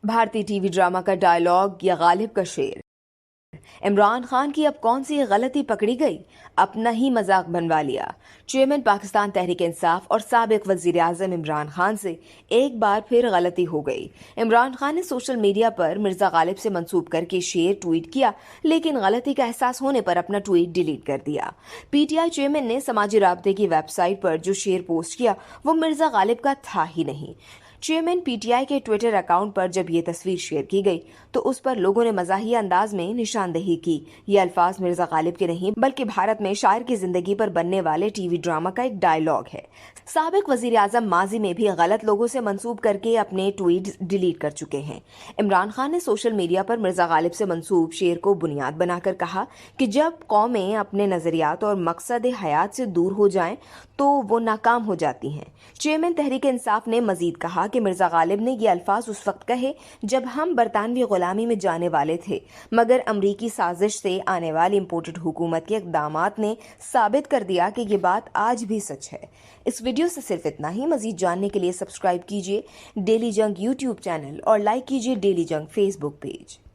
بھارتی T V drama کا dialogue یا غالب کا شعر۔ عمران خان کی اب کون سی غلطی پکڑی گئی؟ اپنا ہی مذاق بنوا لیا۔ چیئرمین پاکستان تحریک انصاف اور سابق وزیر اعظم عمران خان سے ایک بار پھر غلطی ہو گئی۔ عمران خان نے سوشل میڈیا پر مرزا غالب سے منسوب کر کے شعر ٹویٹ کیا، لیکن غلطی کا احساس ہونے پر اپنا ٹویٹ ڈیلیٹ کر دیا۔ پی ٹی آئی چیئرمین نے سماجی رابطے کی ویب سائٹ پر جو شعر پوسٹ کیا وہ مرزا غالب کا تھا ہی نہیں۔ چیئرمین پی ٹی آئی کے ٹویٹر اکاؤنٹ پر جب یہ تصویر شیئر کی گئی تو اس پر لوگوں نے مزاحیہ انداز میں نشاندہی کی۔ یہ الفاظ مرزا غالب کے نہیں بلکہ بھارت میں شاعر کی زندگی پر بننے والے ٹی وی ڈرامہ کا ایک ڈائلاگ ہے۔ سابق وزیر اعظم ماضی میں بھی غلط لوگوں سے منسوب کر کے اپنے ٹویٹ ڈیلیٹ کر چکے ہیں۔ عمران خان نے سوشل میڈیا پر مرزا غالب سے منسوب شعر کو بنیاد بنا کر کہا کہ جب قومیں اپنے نظریات اور مقصد حیات سے دور ہو جائیں تو وہ ناکام ہو جاتی ہیں۔ چیئرمین تحریک انصاف نے مزید کہا کہ مرزا غالب نے یہ الفاظ اس وقت کہے جب ہم برطانوی غلامی میں جانے والے تھے، مگر امریکی سازش سے آنے والی امپورٹڈ حکومت کے اقدامات نے ثابت کر دیا کہ یہ بات آج بھی سچ ہے۔ اس ویڈیو سے صرف اتنا ہی۔ مزید جاننے کے لیے سبسکرائب کیجیے ڈیلی جنگ یوٹیوب چینل اور لائک کیجیے ڈیلی جنگ فیس بک پیج۔